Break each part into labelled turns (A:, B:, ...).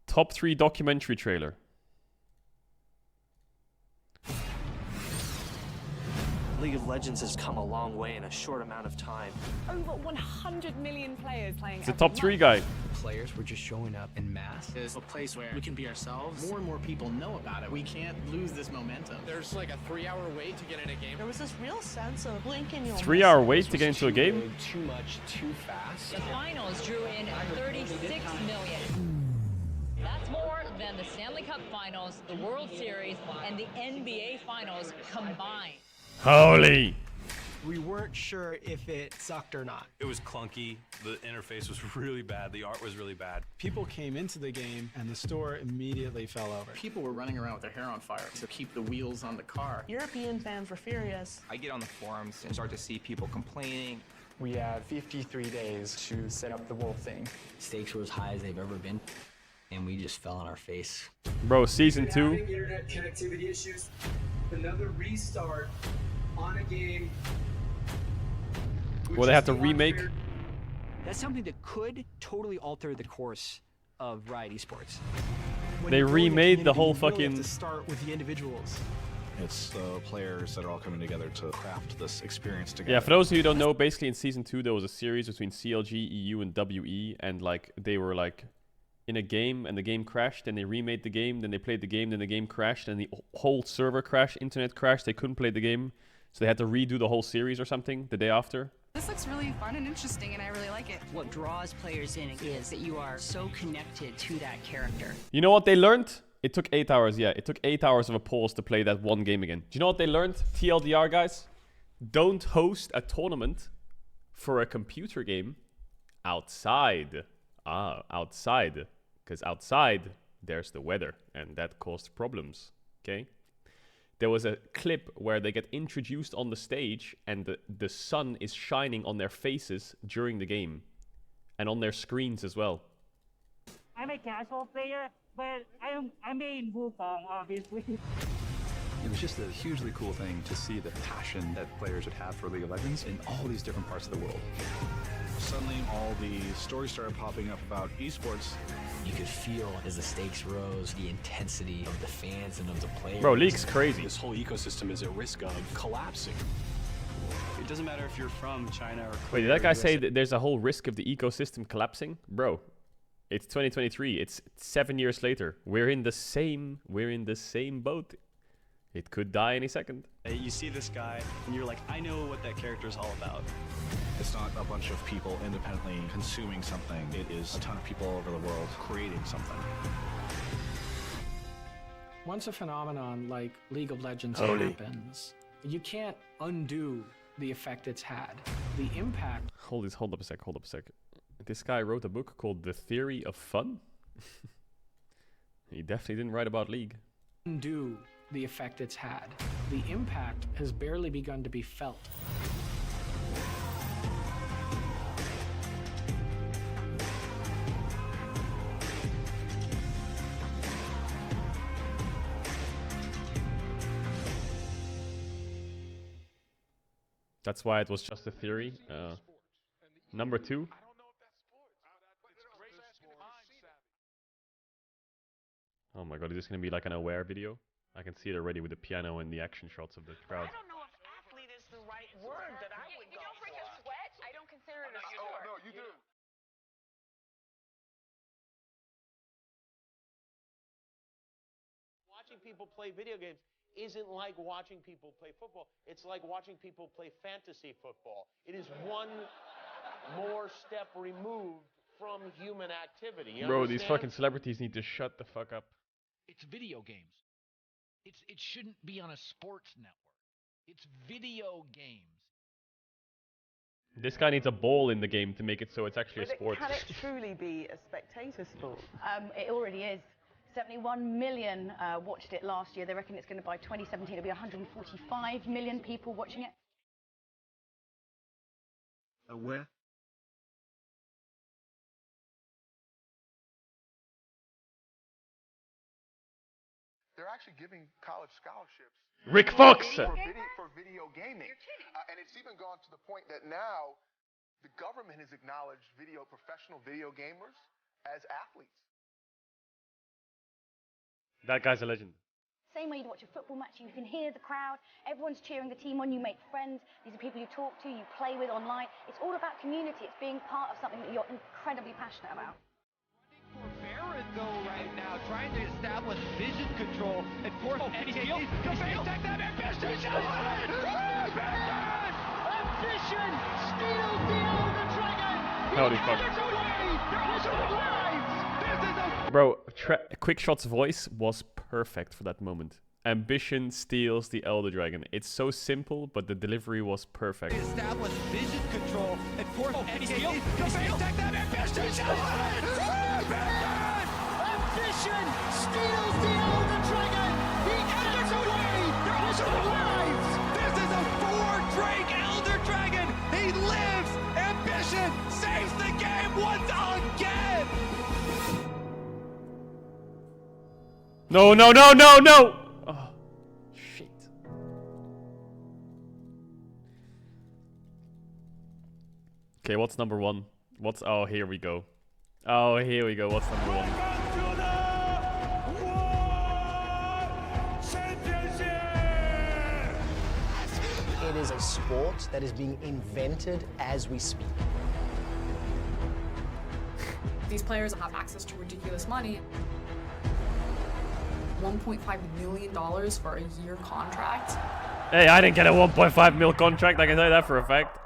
A: Top 3 documentary trailer.
B: League of Legends has come a long way in a short amount of time.
C: Over 100 million players playing.
A: It's a top 3 guy.
D: Players were just showing up en masse.
E: It's a place where we can be ourselves. More and more people know about it. We can't lose this momentum.
F: There's like a 3-hour wait to get in a game.
G: There was this real sense of blink and you'll
A: 3-hour wait to get into a game?
D: Big, too much, too fast.
H: The finals drew in 36 million. That's more than the Stanley Cup Finals, the World Series, and the NBA Finals combined.
A: Holy!
I: We weren't sure if it sucked or not.
J: It was clunky, the interface was really bad, the art was really bad.
I: People came into the game and the store immediately fell over.
E: People were running around with their hair on fire to keep the wheels on the car.
G: European fans were furious.
K: I get on the forums and start to see people complaining.
L: We had 53 days to set up the whole thing.
D: Stakes were as high as they've ever been, and we just fell on our face.
A: Bro, season 2.
M: Internet connectivity issues. Another restart on a game.
A: Well, they have to remake.
N: That's something that could totally alter the course of Riot Esports.
A: They remade the whole fucking.
I: You have to start with the individuals.
O: It's the players that are all coming together to craft this experience together.
A: Yeah, for those of you who don't know, basically in season 2 there was a series between CLG, EU, and WE, and like they were like in a game, and the game crashed, and they remade the game, then they played the game, then the game crashed, and the whole server crashed, internet crashed, they couldn't play the game, so they had to redo the whole series or something the day after.
C: This looks really fun and interesting, and I really like it.
N: What draws players in is that you are so connected to that character.
A: You know what they learned? It took 8 hours, yeah. It took 8 hours of a pause to play that one game again. Do you know what they learned? TLDR, guys. Don't host a tournament for a computer game outside. Outside. Because outside, there's the weather, and that caused problems, okay? There was a clip where they get introduced on the stage, and the sun is shining on their faces during the game, and on their screens as well.
P: I'm a casual player, but I main Wukong, obviously.
Q: It was just a hugely cool thing to see the passion that players would have for League of Legends in all these different parts of the world.
O: Suddenly, all the stories started popping up about esports.
D: You could feel as the stakes rose, the intensity of the fans and of the players.
A: Bro, League's crazy.
J: This whole ecosystem is at risk of collapsing. It doesn't matter if you're from China or Korea.
A: Wait, did that guy say that there's a whole risk of the ecosystem collapsing? Bro, it's 2023. It's 7 years later. We're in the same boat. It could die any second.
J: You see this guy, and you're like, I know what that character is all about.
O: It's not a bunch of people independently consuming something. It is a ton of people all over the world creating something.
I: Once a phenomenon like League of Legends happens, you can't undo the effect it's had. The impact...
A: Hold up a sec. This guy wrote a book called The Theory of Fun? He definitely didn't write about League.
I: Undo the effect it's had. The impact has barely begun to be felt.
A: That's why it was just a theory. Number 2. Oh my god, is this gonna be like an aware video? I can see it already with the piano and the action shots of the crowd.
G: I don't know if athlete is the right word that I would go for.
C: You don't bring a sweat? I don't consider it a sport.
F: No, you do.
R: Watching people play video games isn't like watching people play football. It's like watching people play fantasy football. It is one more step removed from human activity.
A: Bro, these fucking celebrities need to shut the fuck up.
F: It's video games. It shouldn't be on a sports network. It's video games.
A: This guy needs a ball in the game to make it so it's actually a sport.
G: Can it truly be a spectator sport?
C: It already is. 71 million watched it last year. They reckon it's going to, by 2017, it'll be 145 million people watching it.
L: Aware?
F: They're actually giving college scholarships.
A: Rick Fox!
F: For video gaming. And it's even gone to the point that now the government has acknowledged professional video gamers as athletes.
A: That guy's a legend.
C: Same way you'd watch a football match, you can hear the crowd, everyone's cheering the team on, you make friends, these are people you talk to, you play with online. It's all about community, it's being part of something that you're incredibly passionate about.
S: Though right now, trying to establish vision control and force Ambition steals the Elder Dragon!
A: Holy fuck. Bro, Quickshot's voice was perfect for that moment. Ambition steals the Elder Dragon. It's so simple, but the delivery was perfect.
S: Establish vision control and force Ambition steals the Elder Dragon! He gets away from the lives! This is a 4-Drake Elder Dragon! He lives! Ambition saves the game once again!
A: No, no, no, no, no! Oh, shit. Okay, what's number one? What's... Oh, here we go. Oh, here we go. What's number one?
T: It is a sport that is being invented as we speak.
U: These players have access to ridiculous money. $1.5 million for a year contract.
A: Hey, I didn't get a 1.5 mil contract, I can tell you that for a fact.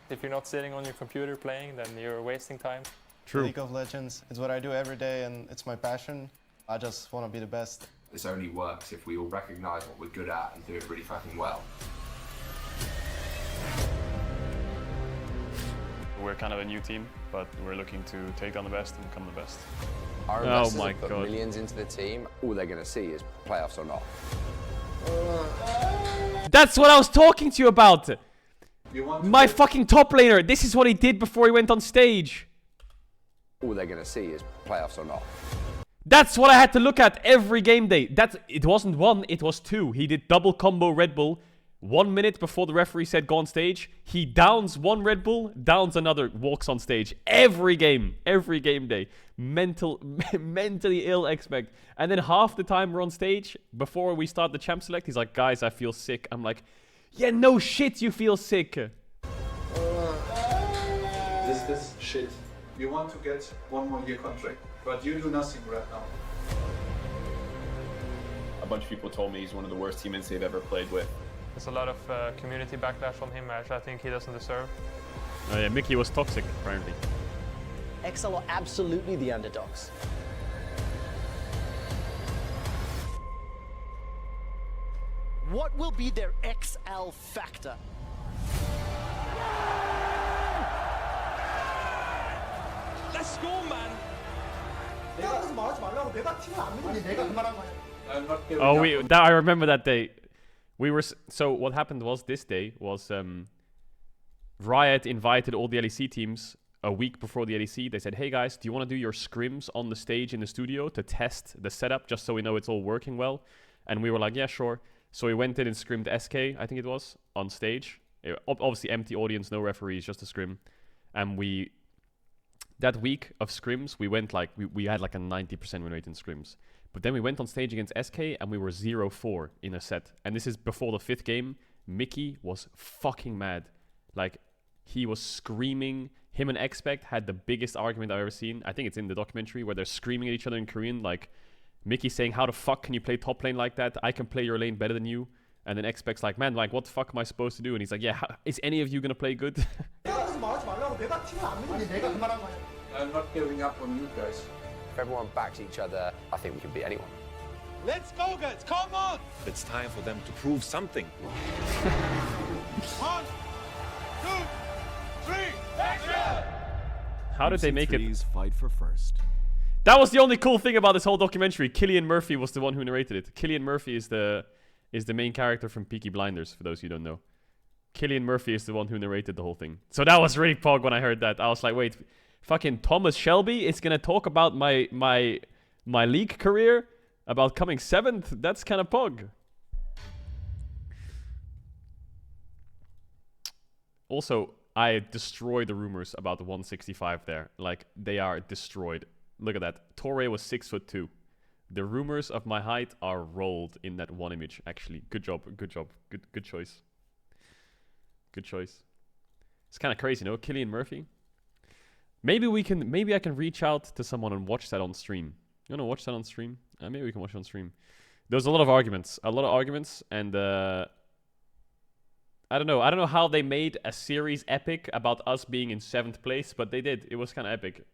L: If you're not sitting on your computer playing, then you're wasting time.
A: True.
V: League of Legends is what I do every day and it's my passion. I just want to be the best.
W: This only works if we all recognize what we're good at and do it really fucking well.
J: We're kind of a new team, but we're looking to take down the best and become the best.
W: Our investors have put millions into the team. All they're going to see is playoffs or not.
A: That's what I was talking to you about! My fucking top laner! This is what he did before he went on stage!
W: All they're going to see is playoffs or not.
A: That's what I had to look at every game day. It wasn't one, it was two. He did double combo Red Bull. 1 minute before the referee said go on stage, he downs one Red Bull, downs another, walks on stage. Every game day. Mentally ill expect. And then half the time we're on stage, before we start the champ select, he's like, guys, I feel sick. I'm like, yeah, no shit, you feel sick.
X: This is shit. You want to get 1 more year contract, but you do nothing right now.
J: A bunch of people told me he's one of the worst teammates they've ever played with.
L: There's a lot of community backlash on him, which I think he doesn't deserve.
A: Oh yeah, Mickey was toxic, apparently.
T: XL are absolutely the underdogs. What will be their XL factor?
S: Let's go, man!
A: Oh, I remember that day. So what happened was this day was Riot invited all the LEC teams a week before the LEC. They said, hey guys, do you want to do your scrims on the stage in the studio to test the setup just so we know it's all working well? And we were like, yeah, sure. So we went in and scrimmed SK, I think it was, on stage. Obviously empty audience, no referees, just a scrim. And that week of scrims, we went like, we had like a 90% win rate in scrims. But then we went on stage against SK and we were 0-4 in a set. And this is before the 5th game. Mickey was fucking mad. Like, he was screaming. Him and Expect had the biggest argument I've ever seen. I think it's in the documentary where they're screaming at each other in Korean. Like, Mickey saying, how the fuck can you play top lane like that? I can play your lane better than you. And then Expect's like, man, like, what the fuck am I supposed to do? And he's like, yeah, is any of you gonna play good?
W: I'm not giving up on you guys. If everyone backs each other, I think we can beat anyone.
S: Let's go, guys! Come on!
Y: It's time for them to prove something.
S: 1, 2, 3, action!
A: How did they make it?
Z: Fight for first.
A: That was the only cool thing about this whole documentary. Cillian Murphy was the one who narrated it. Cillian Murphy is the main character from Peaky Blinders, for those who don't know. Cillian Murphy is the one who narrated the whole thing. So that was really pog when I heard that. I was like, wait, fucking Thomas Shelby is gonna talk about my league career, about coming 7th? That's kind of pog. Also, I destroyed the rumors about the 165 there. Like, they are destroyed. Look at that. Torre was 6'2". The rumors of my height are rolled in that one image, actually. Good job, good job. Good choice. Good choice. It's kind of crazy, no? Killian Murphy. Maybe I can reach out to someone and watch that on stream. You wanna watch that on stream? Maybe we can watch it on stream. There's a lot of arguments. And I don't know how they made a series epic about us being in 7th place, but they did. It was kind of epic.